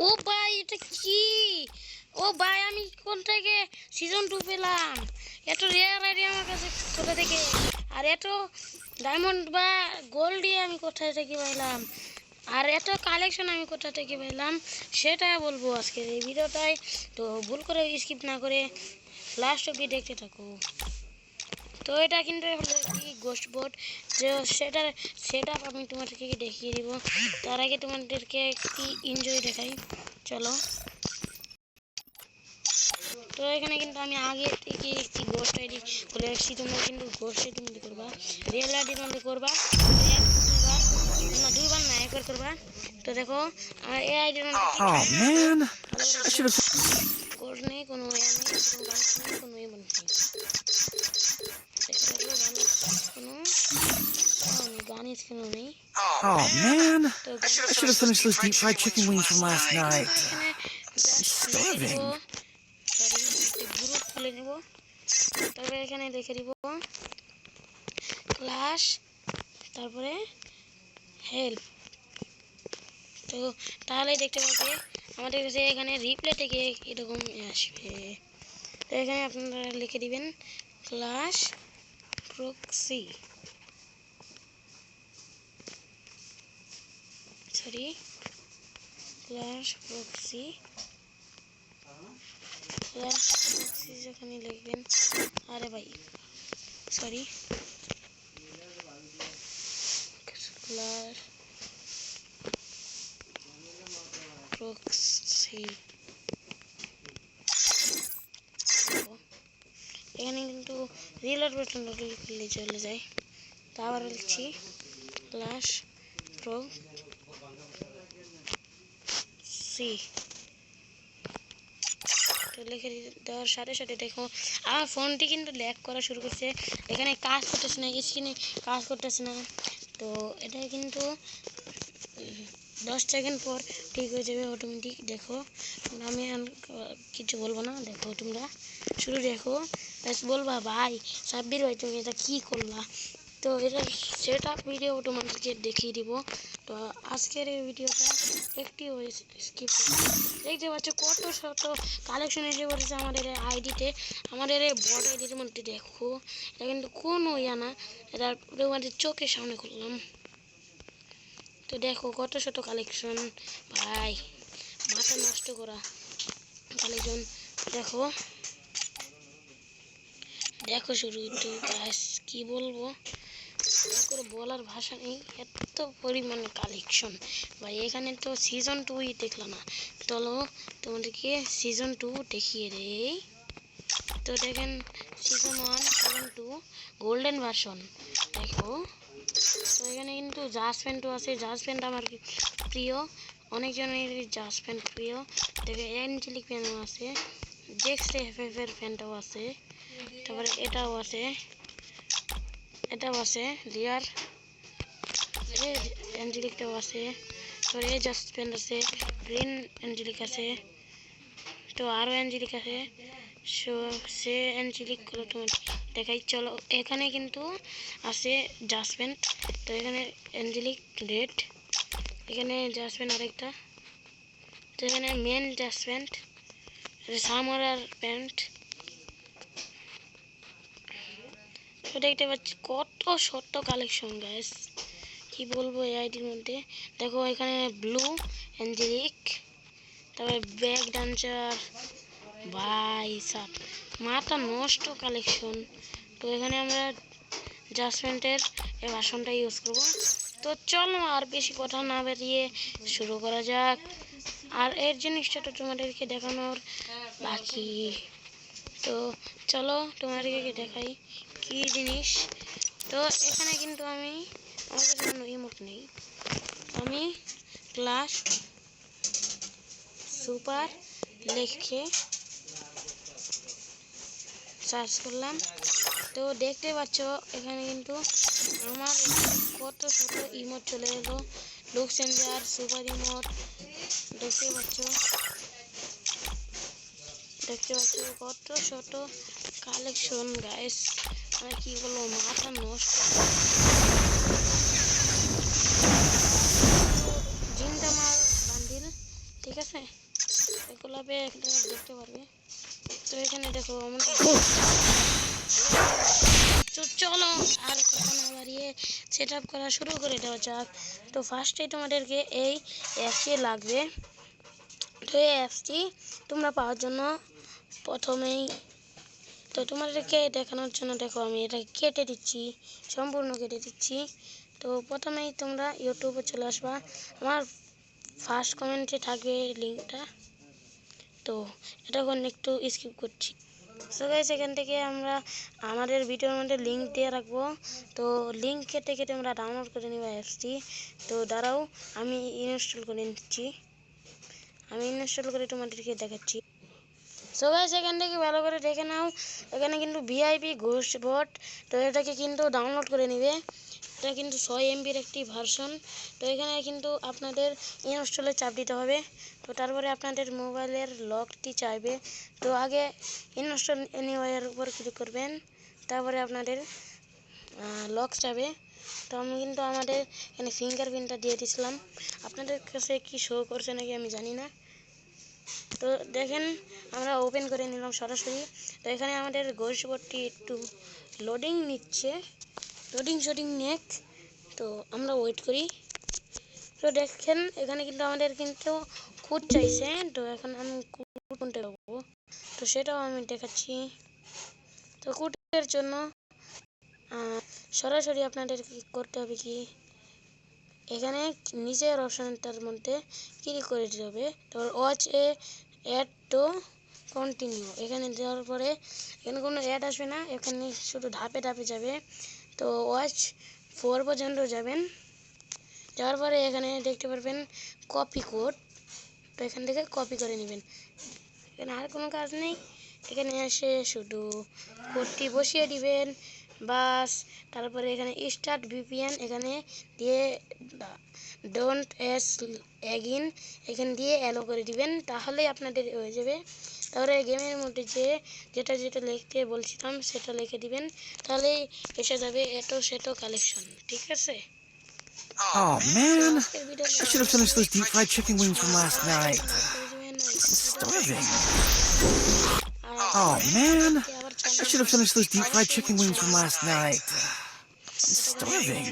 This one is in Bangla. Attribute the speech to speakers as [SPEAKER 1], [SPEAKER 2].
[SPEAKER 1] ও ভাই এটা কি? ও ভাই আমি কোন থেকে সিজন 2 পেলাম? এত রেয়ার আইডি আমার কাছে কোথা থেকে? আর এত ডায়মন্ড বা গোল্ড দিয়ে আমি কোথা থেকে পেলাম? আর এত কালেকশন আমি কোথা থেকে পেলাম সেটা বলবো আজকের এই ভিডিওটায়। তো ভুল করে স্কিপ না করে লাস্ট অবধি দেখতে থাকো। তো এটা কিন্তু হলো কি গোস্ট বোর্ড, যে সেটা আমি তোমাদেরকে দেখিয়ে দিব। তার আগে তোমাদেরকে একটি এনজয় দেখাই, চলো। তো এখানে কিন্তু আমি আগে থেকে একটি গোস্ট আইডি খুলে রাখছি। তোমরা কিন্তু গোস্ট আইডি মধ্যে করবা, রিয়েল আইডির মধ্যে করবা, দুইবার না একবার করবা। তো দেখো আমার এই আইডির মধ্যে কোর্স নেই, কোনো নেই, কোনো এমন নেই, কোনো গান স্কিন নেই।
[SPEAKER 2] Oh man, I should have finished those deep fried chicken wings from last night. I'm starving.
[SPEAKER 1] Group খুলে নেব, তারপরে এখানে দেখে দিব ক্লাস, তারপরে হেল্প। তো তাহলে দেখতে পাবে আমাদের কাছে এখানে রিপ্লে থেকে এরকম আসবে। তো এখানে আপনারা লিখে দিবেন class proxy, sorry class proxy, class proxy যেখানে লিখবেন, আরে ভাই সরি, ক্লাস প্রক্সি। এখানে কিন্তু রিলোড বাটন করলে চলে যায়। তা আবার লিখছি ক্লাস প্রক্সি। তো লিখে দেওয়ার সাথে সাথে দেখো আমার ফোনটি কিন্তু ল্যাগ করা শুরু করছে, এখানে কাজ করতেছে না, স্ক্রিনে কাজ করতেছে না। তো এটা কিন্তু 10 সেকেন্ড পর ঠিক হয়ে যাবে অটোমেটিক। দেখো আমি কিছু বলবো না, দেখো তোমরা শুরু দেখো, বলবা ভাই সাব্বির ভাই তুমি এটা কী করলা। তো এটা সেট আপ ভিডিও তোমাদেরকে দেখিয়ে দিব। তো আজকের এই ভিডিওটা একটি স্কিপ দেখতে পাচ্ছ কত শত কালেকশন এসে পড়েছে আমাদের আইডিতে, আমাদের এই বড় আইডির মধ্যে। দেখো এটা কিন্তু কোনো ইয়া না, এটা তোমাদের চোখের সামনে করলাম। তো দেখো কত শত কালেকশন, ভাই মাথা নষ্ট করা কালেকশন। দেখো দেখো শুরু তো গাইস কি বলবো, করে বলার ভাষা নেই, এত পরিমাণে কালেকশন ভাই। এখানে তো সিজন 2ই দেখলাম না, চলো তোমাদেরকে সিজন 2 দেখিয়ে দেই। তো দেখেন সিজন 1 সিজন 2 গোল্ডেন ভার্সন দেখো। তো এখানে কিন্তু জাসপেন্টও আছে, জাসপেন্ট আমার প্রিয়, অনেকজনের জাসপেন্ট প্রিয়। দেখে অ্যাঞ্জেলিক ফ্যানও আছে, জেক্স এফএফের ফ্যানটাও আছে, তারপরে এটাও আছে, এটাও আছে লিয়ার অ্যাঞ্জেলিকটাও আছে, তারপরে জাসপেন্ট আছে, গ্রিন অ্যাঞ্জেলিক আছে, তো আরও অ্যাঞ্জেলিক আছে। সে অ্যাঞ্জেলিকগুলো তোমার দেখাই, চলো। এখানে কিন্তু আছে জাসপেন্ট, তো এখানে অ্যাঞ্জেলিক রেড, এখানে জাসপেন্ট আরেকটা, তো এখানে মেন জাসপেন্ট সামারার প্যান্ট। তো দেখতে পাচ্ছি কত শত কালেকশন গাইস, কি বলবো এই আইডির মধ্যে। দেখো এখানে ব্লু অ্যাঞ্জেলিক, তারপরে ব্যাগ ডান্সার, ভাই সাব মাথা নষ্ট কালেকশন। তো এখানে আমরা জাসপেন্টের এই ভার্সনটা ইউজ করব। তো চলো আর বেশি কথা না বেরিয়ে শুরু করা যাক। আর এর জিনিসটা তো তোমাদেরকে দেখানোর বাকি, তো চলো তোমাদেরকে দেখাই কি জিনিস। তো এখানে কিন্তু আমি আমার কাছে কোনো ইমোট নেই, আমি ক্লাস সুপার লিখে সার্চ করলাম। তো দেখতে পাচ্ছ এখানে কিন্তু আমার কত শত ইমোট চলে এলো, লুক চেঞ্জার সুপার ইমোট। দেখতে পাচ্ছ কত শত কালেকশন গাইস, মানে কি বলবো মাথা নষ্ট। জিন্দামার বান্ডিল থেকে ঠিক আছে, এগুলো দেখতে পারবে। তো এখানে দেখো আমাদের তো চলো আর কথা না বাড়িয়ে সেট আপ করা শুরু করে দেওয়া যাক। তো ফার্স্টে তোমাদেরকে এই অ্যাপসটি লাগবে। তো এই অ্যাপসটি তোমরা পাওয়ার জন্য প্রথমেই তো তোমাদেরকে দেখানোর জন্য দেখো আমি এটা কেটে দিচ্ছি, সম্পূর্ণ কেটে দিচ্ছি। তো প্রথমেই তোমরা ইউটিউবে চলে আসবা, আমার ফার্স্ট কমেন্টে থাকবে লিঙ্কটা। তো এটা এখন একটু স্কিপ করছি। সো গাইস এখান থেকে আমরা আমাদের ভিডিওর মধ্যে লিঙ্ক দিয়ে রাখবো। তো লিঙ্ক কেটে তোমরা ডাউনলোড করে নিবা অ্যাপসটি। তো দাঁড়াও আমি ইনস্টল করে নিচ্ছি, আমি ইনস্টল করে তোমাদেরকে দেখাচ্ছি। সো গাইস এখান থেকে ভালো করে দেখে নাও, এখানে কিন্তু ভিআইপি ঘোষ বট। তো এটাকে কিন্তু ডাউনলোড করে নিবে, এটা কিন্তু 6 MBর একটি ভার্সন। তো এখানে কিন্তু আপনাদের ইনস্টলে চাপ দিতে হবে। তো তারপরে আপনাদের মোবাইলের লকটি চাইবে। তো আগে ইনস্টল এনিওয়ার উপর ক্লিক করবেন, তারপরে আপনাদের লক চাবে। তো আমি কিন্তু আমাদের এখানে ফিঙ্গারপ্রিন্টটা দিয়ে দিয়েছিলাম, আপনাদের কাছে কি শো করছে নাকি আমি জানি না। তো দেখেন আমরা ওপেন করে নিলাম সরাসরি। তো এখানে আমাদের ঘোষ বটটি একটু লোডিং নিচ্ছে, লোডিং নেক। তো আমরা ওয়েট করি। তো দেখেন এখানে কিন্তু আমাদের কিন্তু কোড চাইছে। তো এখন আমি কোড কোনটা দেবো, তো সেটাও আমি দেখাচ্ছি। তো কোডের জন্য সরাসরি আপনাদের কি করতে হবে, কি এখানে নিচের অপশানটার মধ্যে ক্লিক করে দিতে হবে। তারপর watch a ad to continue এখানে দেওয়ার পরে এখানে কোনো অ্যাড আসবে না, এখানে শুধু ধাপে ধাপে যাবে। তো ওয়াচ 4 পর্যন্ত যাবেন, যাওয়ার পরে এখানে দেখতে পারবেন কপি কোড। তো এখান থেকে কপি করে নেবেন, এখানে আর কোনো কাজ নেই। এখানে এসে শুধু কোডটি বসিয়ে দিবেন বাস। তারপরে এখানে স্টার্ট ভিপিএন এখানে দিয়ে ডোন্ট এস এগিন এখানে দিয়ে অ্যালো করে দিবেন, তাহলেই আপনাদের হয়ে যাবে। তারপরে গেমের মধ্যে যেটা লিখতে বলছিলাম সেটা লিখে দিবেন, তাহলেই এসে যাবে এটো সেটো কালেকশন, ঠিক আছে।
[SPEAKER 2] Oh man,
[SPEAKER 1] আজকের video
[SPEAKER 2] I should have finished those deep fried chicken wings from last night. I'm starving. Oh man, I should have finished those deep fried chicken wings from last night. I'm starving.